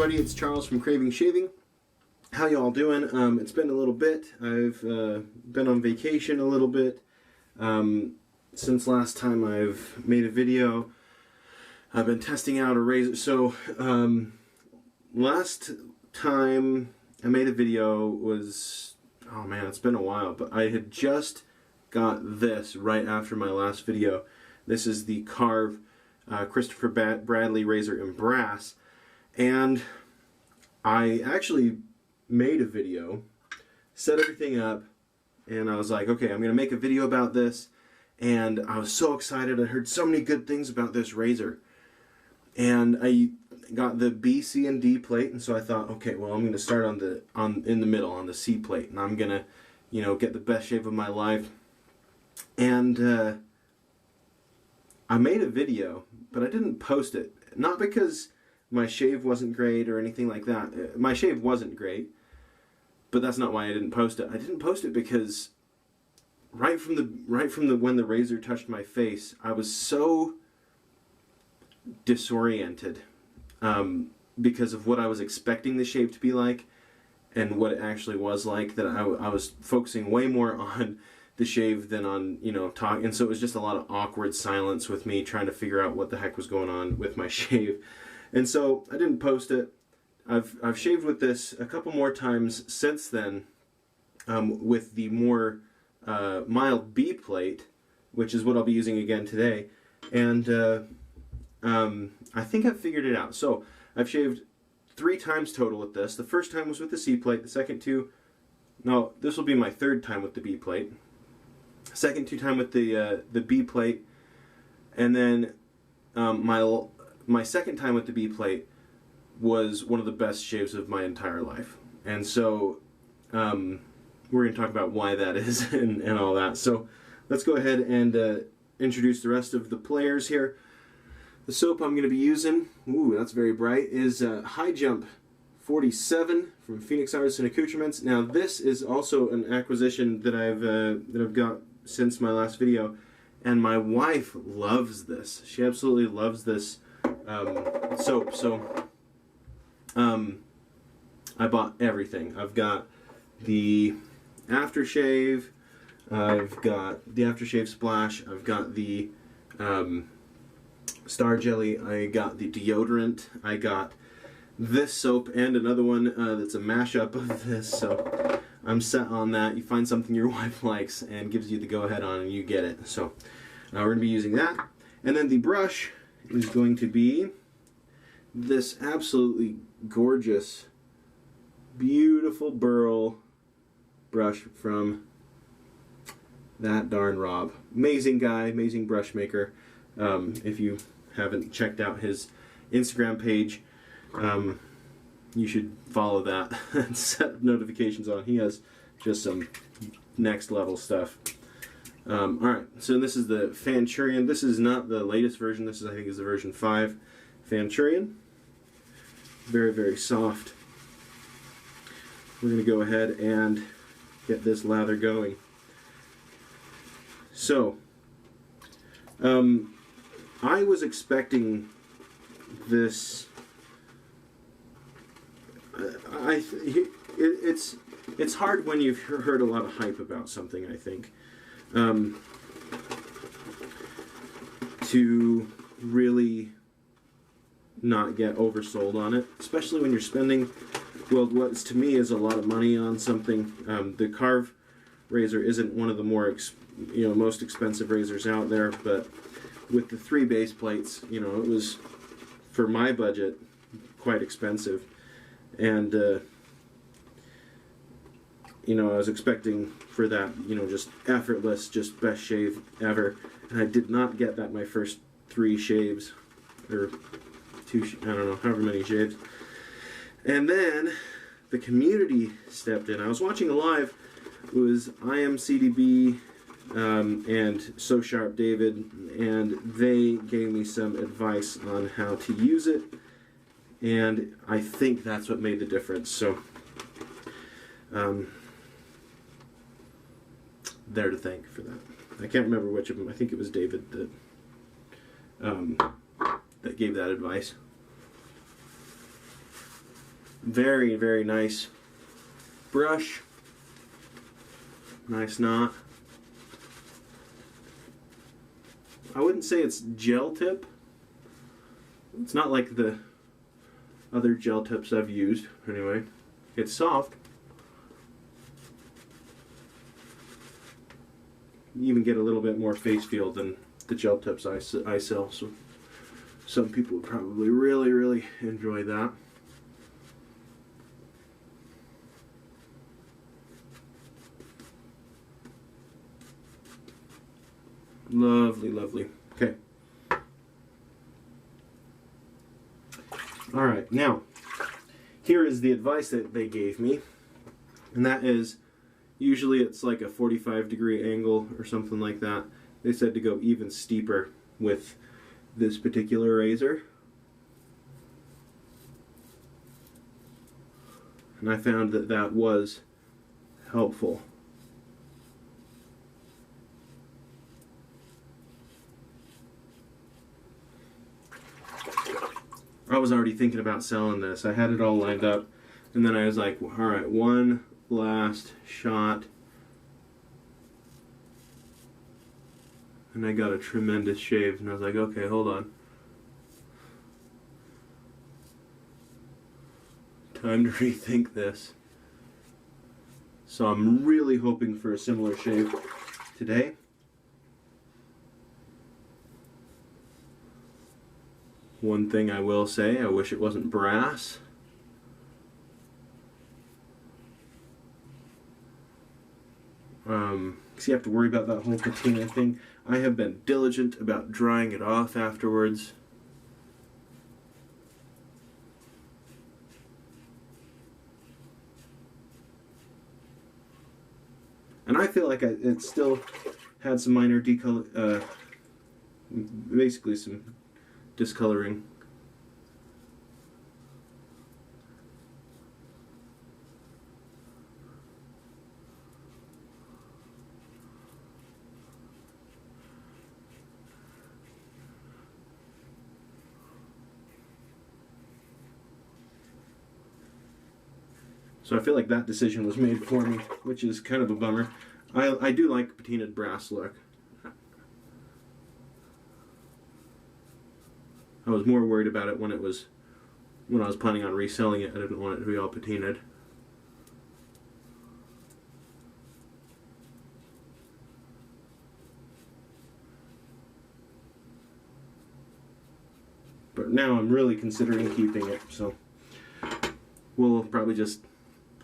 everybody, it's Charles from Craving Shaving. How y'all doing? It's been a little bit. I've been on vacation a little bit. Since last time I've made a video, I've been testing out a razor. So last time I made a video was, oh man, it's been a while, but I had just got this right after my last video. This is the Karve Christopher Bradley razor in brass, and I actually made a video, set everything up, and I was like, okay, I'm gonna make a video about this. And I was so excited. I heard so many good things about this razor, and I got the B, C, and D plate, and so I thought, okay, well, I'm gonna start in the middle on the C plate, and I'm gonna, you know, get the best shave of my life. And I made a video, but I didn't post it. Not because my shave wasn't great or anything like that. My shave wasn't great, but that's not why I didn't post it. I didn't post it because right from the when the razor touched my face, I was so disoriented because of what I was expecting the shave to be like and what it actually was like, that I was focusing way more on the shave than on, you know, talk. And so it was just a lot of awkward silence with me trying to figure out what the heck was going on with my shave. And so I didn't post it. I've shaved with this a couple more times since then, with the more mild B plate, which is what I'll be using again today. And I think I've figured it out. So I've shaved 3 times total with this. The first time was with the C plate. The second 2, no, this will be my 3rd time with the B plate. Second 2 time with the B plate, and then my second time with the B plate was one of the best shaves of my entire life. And so we're going to talk about why that is and all that. So let's go ahead and introduce the rest of the players here. The soap I'm going to be using, ooh, that's very bright, is High Jump 47 from Phoenix Artisan Accoutrements. Now this is also an acquisition that I've got since my last video, and my wife loves this. She absolutely loves this soap. So I bought everything. I've got the aftershave, I've got the aftershave splash, I've got the Star Jelly, I got the deodorant, I got this soap and another one that's a mashup of this. So I'm set on that. You find something your wife likes and gives you the go-ahead on, and you get it. So we're going to be using that. And then the brush is going to be this absolutely gorgeous, beautiful burl brush from that darn Rob. Amazing guy, amazing brush maker. If you haven't checked out his Instagram page, you should follow that and set notifications on. He has just some next level stuff. Alright, so this is the Fanturion. This is not the latest version. This is, I think, is the version 5 Fanturion. Very, very soft. We're going to go ahead and get this lather going. So, I was expecting this. It's hard when you've heard a lot of hype about something, I think, to really not get oversold on it, especially when you're spending, well, what to me is a lot of money on something. The Karve razor isn't one of the more most expensive razors out there, but with the 3 base plates, you know, it was, for my budget, quite expensive. And you know, I was expecting for that, you know, just effortless, just best shave ever, and I did not get that my first 3 shaves, or 2, I don't know, however many shaves. And then the community stepped in. I was watching a live. It was IMCDB and So Sharp David, and they gave me some advice on how to use it, and I think that's what made the difference. So there to thank for that. I can't remember which of them. I think it was David that gave that advice. Very, very nice brush. Nice knot. I wouldn't say it's gel tip. It's not like the other gel tips I've used. Anyway, it's soft. You even get a little bit more face feel than the gel tips I sell. So some people would probably really, really enjoy that. Lovely, lovely. Okay. All right, now, here is the advice that they gave me, and that is, usually it's like a 45-degree angle or something like that. They said to go even steeper with this particular razor. And I found that that was helpful. I was already thinking about selling this. I had it all lined up, and then I was like, all right, one last shot. And I got a tremendous shave, and I was like, okay, hold on. Time to rethink this. So I'm really hoping for a similar shave today. One thing I will say, I wish it wasn't brass. Because you have to worry about that whole patina thing. I have been diligent about drying it off afterwards. And I feel like it still had some minor decolor, basically some discoloring. So I feel like that decision was made for me, which is kind of a bummer. I do like patinaed brass look. I was more worried about it when I was planning on reselling it. I didn't want it to be all patinaed. But now I'm really considering keeping it, so we'll probably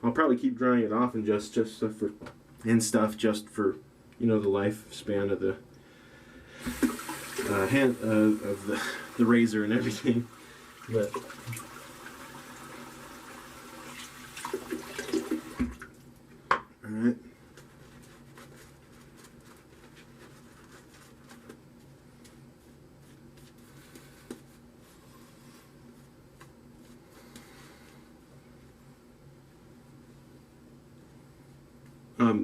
I'll probably keep drying it off and just for just for, you know, the lifespan of the of the razor and everything. But all right.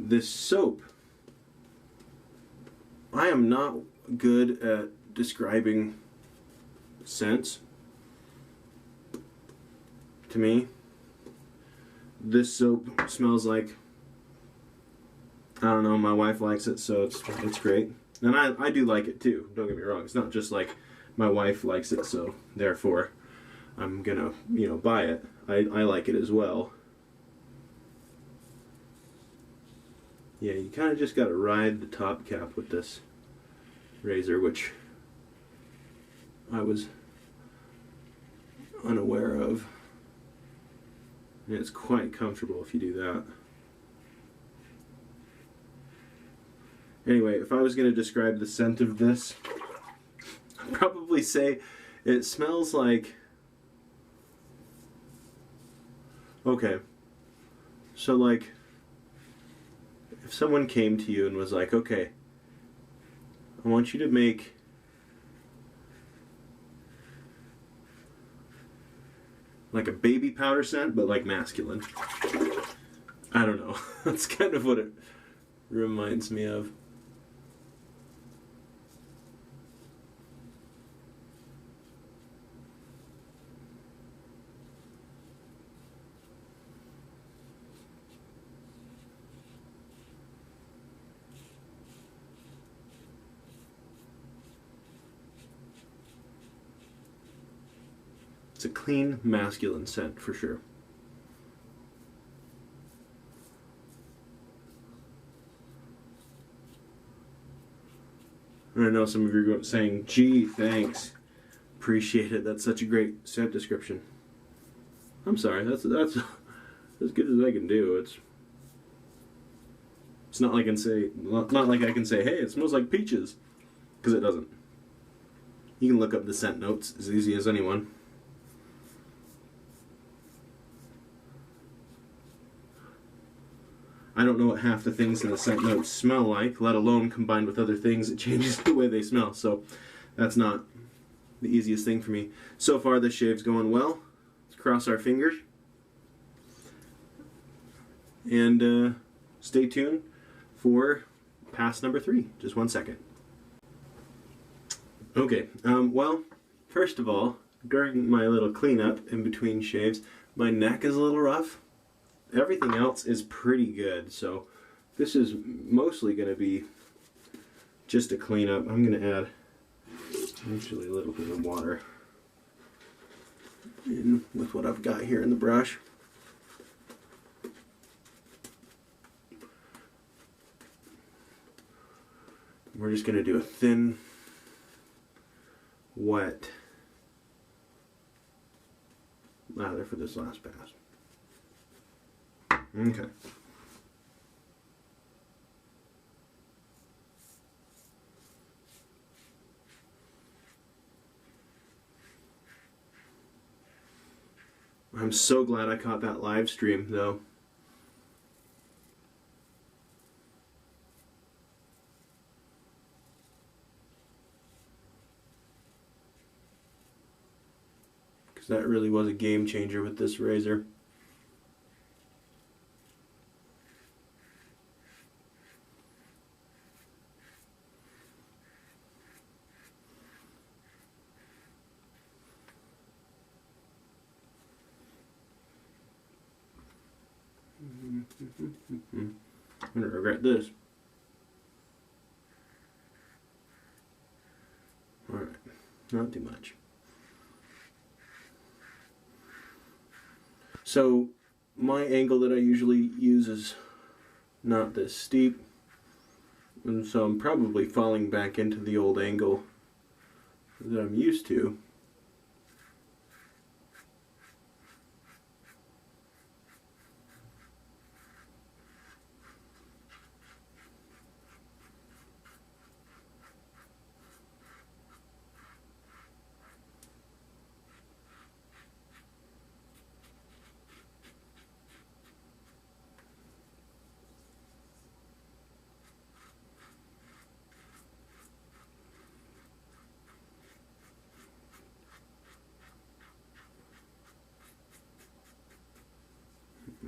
This soap, I am not good at describing scents. To me, this soap smells like, I don't know, my wife likes it, so it's great. And I do like it too, don't get me wrong. It's not just like my wife likes it, so therefore I'm gonna, you know, buy it. I like it as well. Yeah, you kind of just got to ride the top cap with this razor, which I was unaware of. And it's quite comfortable if you do that. Anyway, if I was going to describe the scent of this, I'd probably say it smells like... Okay, so like... if someone came to you and was like, okay, I want you to make like a baby powder scent, but like masculine. I don't know. That's kind of what it reminds me of. It's a clean, masculine scent for sure. And I know some of you are saying, gee, thanks. Appreciate it. That's such a great scent description. I'm sorry. That's as good as I can do. It's not like I can say, hey, it smells like peaches, because it doesn't. You can look up the scent notes as easy as anyone. I don't know what half the things in the scent notes smell like, let alone combined with other things, it changes the way they smell. So that's not the easiest thing for me. So far, this shave's going well. Let's cross our fingers. And stay tuned for pass number 3. Just 1 second. Okay, well, first of all, during my little cleanup in between shaves, my neck is a little rough. Everything else is pretty good, so this is mostly going to be just a cleanup. I'm going to add actually a little bit of water in with what I've got here in the brush. We're just going to do a thin, wet lather for this last pass. Okay. I'm so glad I caught that live stream, though. Because that really was a game changer with this razor. I'm going to regret this. Alright, not too much. So, my angle that I usually use is not this steep, and so I'm probably falling back into the old angle that I'm used to.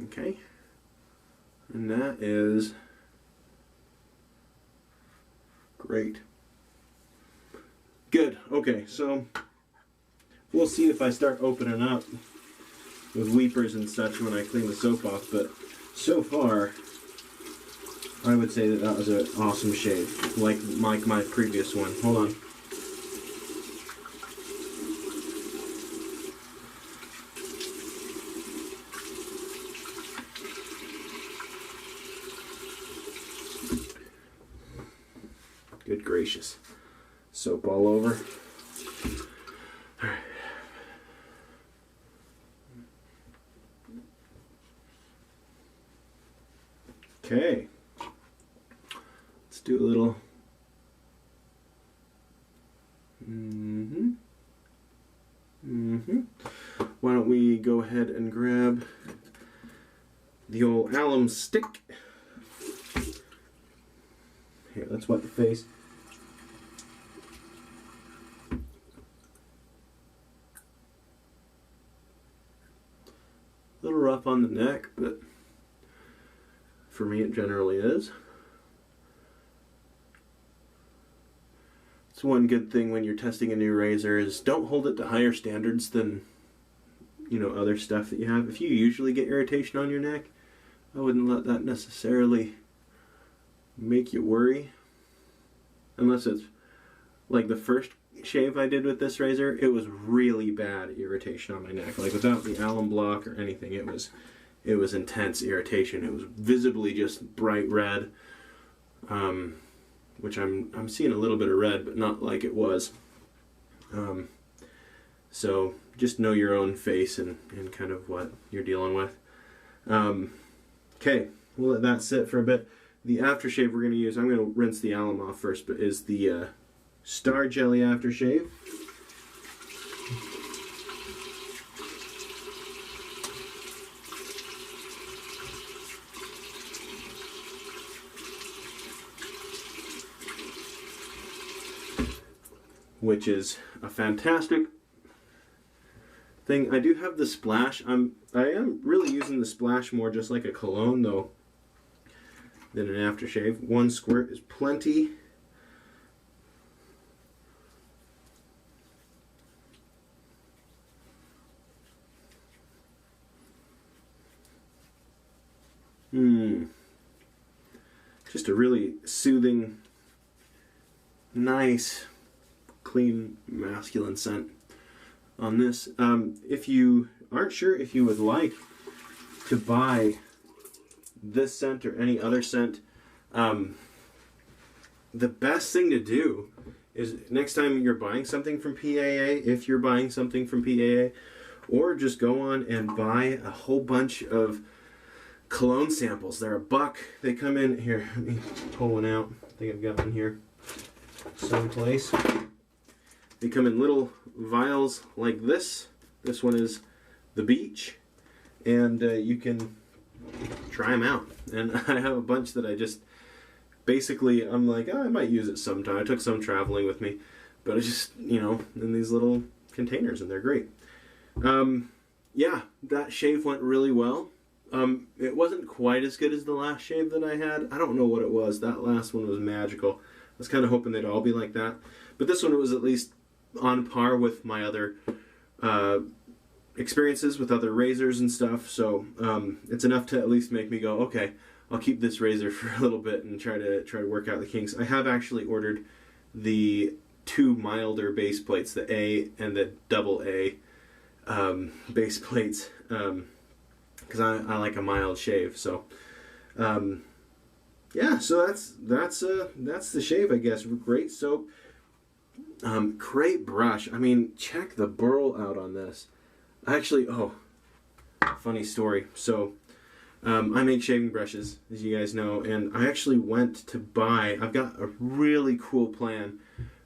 Okay, and that is great. Good. Okay, so we'll see if I start opening up with weepers and such when I clean the soap off, but so far I would say that that was an awesome shave, like my previous one. Hold on. Good gracious. Soap all over. Alright. Okay. Let's do a little. Why don't we go ahead and grab the old alum stick. Here, let's wet the face. A little rough on the neck, but for me it generally is. It's one good thing when you're testing a new razor is don't hold it to higher standards than, you know, other stuff that you have. If you usually get irritation on your neck, I wouldn't let that necessarily make you worry. Unless it's like the first shave I did with this razor, it was really bad irritation on my neck. Like without the alum block or anything, it was intense irritation. It was visibly just bright red, which I'm seeing a little bit of red, but not like it was. So just know your own face and kind of what you're dealing with. Okay, we'll let that sit for a bit. The aftershave we're going to use, I'm going to rinse the alum off first, but is the Star Jelly aftershave. Which is a fantastic thing. I do have the splash. I am really using the splash more just like a cologne though than an aftershave. One squirt is plenty. Just a really soothing, nice, clean, masculine scent on this. If you aren't sure if you would like to buy this scent or any other scent, the best thing to do is next time you're buying something from PAA, if you're buying something from PAA, or just go on and buy a whole bunch of cologne samples. They're $1. They come in here. Let me pull one out. I think I've got one here someplace. They come in little vials like this. This one is the Beach, and you can try them out. And I have a bunch that I just basically, I'm like, oh, I might use it sometime. I took some traveling with me, but I just, you know, in these little containers, and they're great. Yeah, that shave went really well. It wasn't quite as good as the last shave that I had. I don't know what it was. That last one was magical. I was kind of hoping they'd all be like that. But this one was at least on par with my other experiences with other razors and stuff. So it's enough to at least make me go, okay, I'll keep this razor for a little bit and try to work out the kinks. I have actually ordered the 2 milder base plates, the A and the double A base plates, because I like a mild shave. So yeah, so that's the shave, I guess. Great soap, great brush. I mean, check the burl out on this. Actually, oh, funny story. So I make shaving brushes, as you guys know, and I actually went to buy. I've got a really cool plan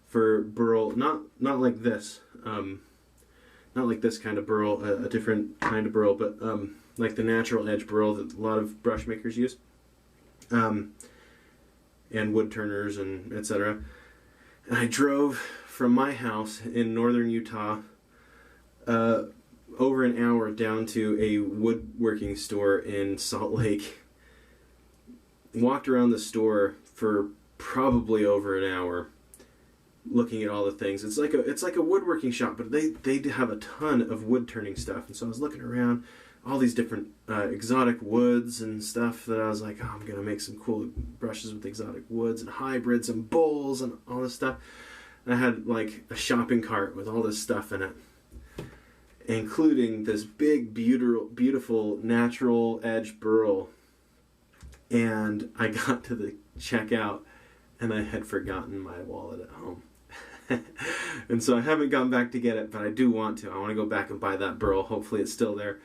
for burl, not like this, not like this kind of burl, a different kind of burl, but like the natural edge burl that a lot of brush makers use, and wood turners and etc. And I drove from my house in northern Utah over an hour down to a woodworking store in Salt Lake. Walked around the store for probably over an hour, looking at all the things. It's like a woodworking shop, but they have a ton of wood turning stuff. And so I was looking around all these different exotic woods and stuff that I was like, oh, I'm gonna make some cool brushes with exotic woods and hybrids and bowls and all this stuff. And I had like a shopping cart with all this stuff in it, including this big, beautiful natural edge burl. And I got to the checkout and I had forgotten my wallet at home. And so I haven't gone back to get it, but I do want to. I want to go back and buy that burl. Hopefully it's still there.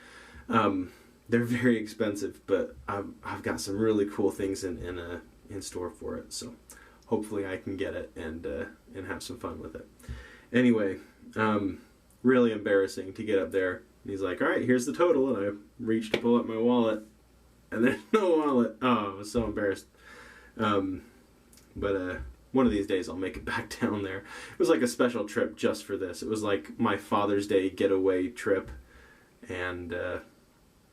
They're very expensive, but I've got some really cool things in store for it. So hopefully I can get it and have some fun with it. Anyway, really embarrassing to get up there. And he's like, all right, here's the total. And I reached to pull up my wallet, and there's no wallet. Oh, I was so embarrassed. But one of these days I'll make it back down there. It was like a special trip just for this. It was like my Father's Day getaway trip, and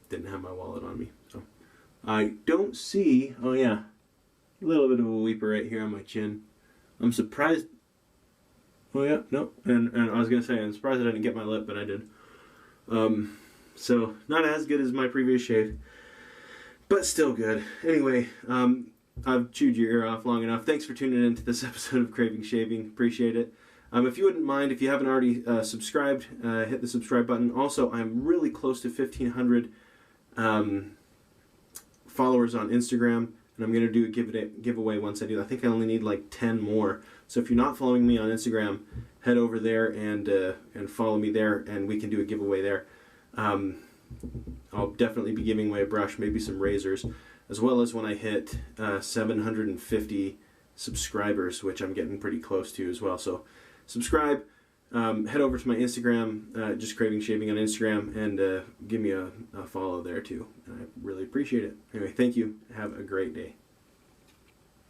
didn't have my wallet on me. So I don't see, oh yeah, a little bit of a weeper right here on my chin. I'm surprised. Oh yeah, no, and I was going to say, I'm surprised I didn't get my lip, but I did. So not as good as my previous shave, but still good. Anyway, I've chewed your ear off long enough. Thanks for tuning in to this episode of Craving Shaving. Appreciate it. If you wouldn't mind, if you haven't already subscribed, hit the subscribe button. Also, I'm really close to 1,500 followers on Instagram, and I'm going to do a giveaway once I do that. I think I only need like 10 more. So if you're not following me on Instagram, head over there and follow me there, and we can do a giveaway there. I'll definitely be giving away a brush, maybe some razors, as well as when I hit 750 subscribers, which I'm getting pretty close to as well. So subscribe, head over to my Instagram, just Craving Shaving on Instagram, and give me a follow there too. I really appreciate it. Anyway, thank you. Have a great day.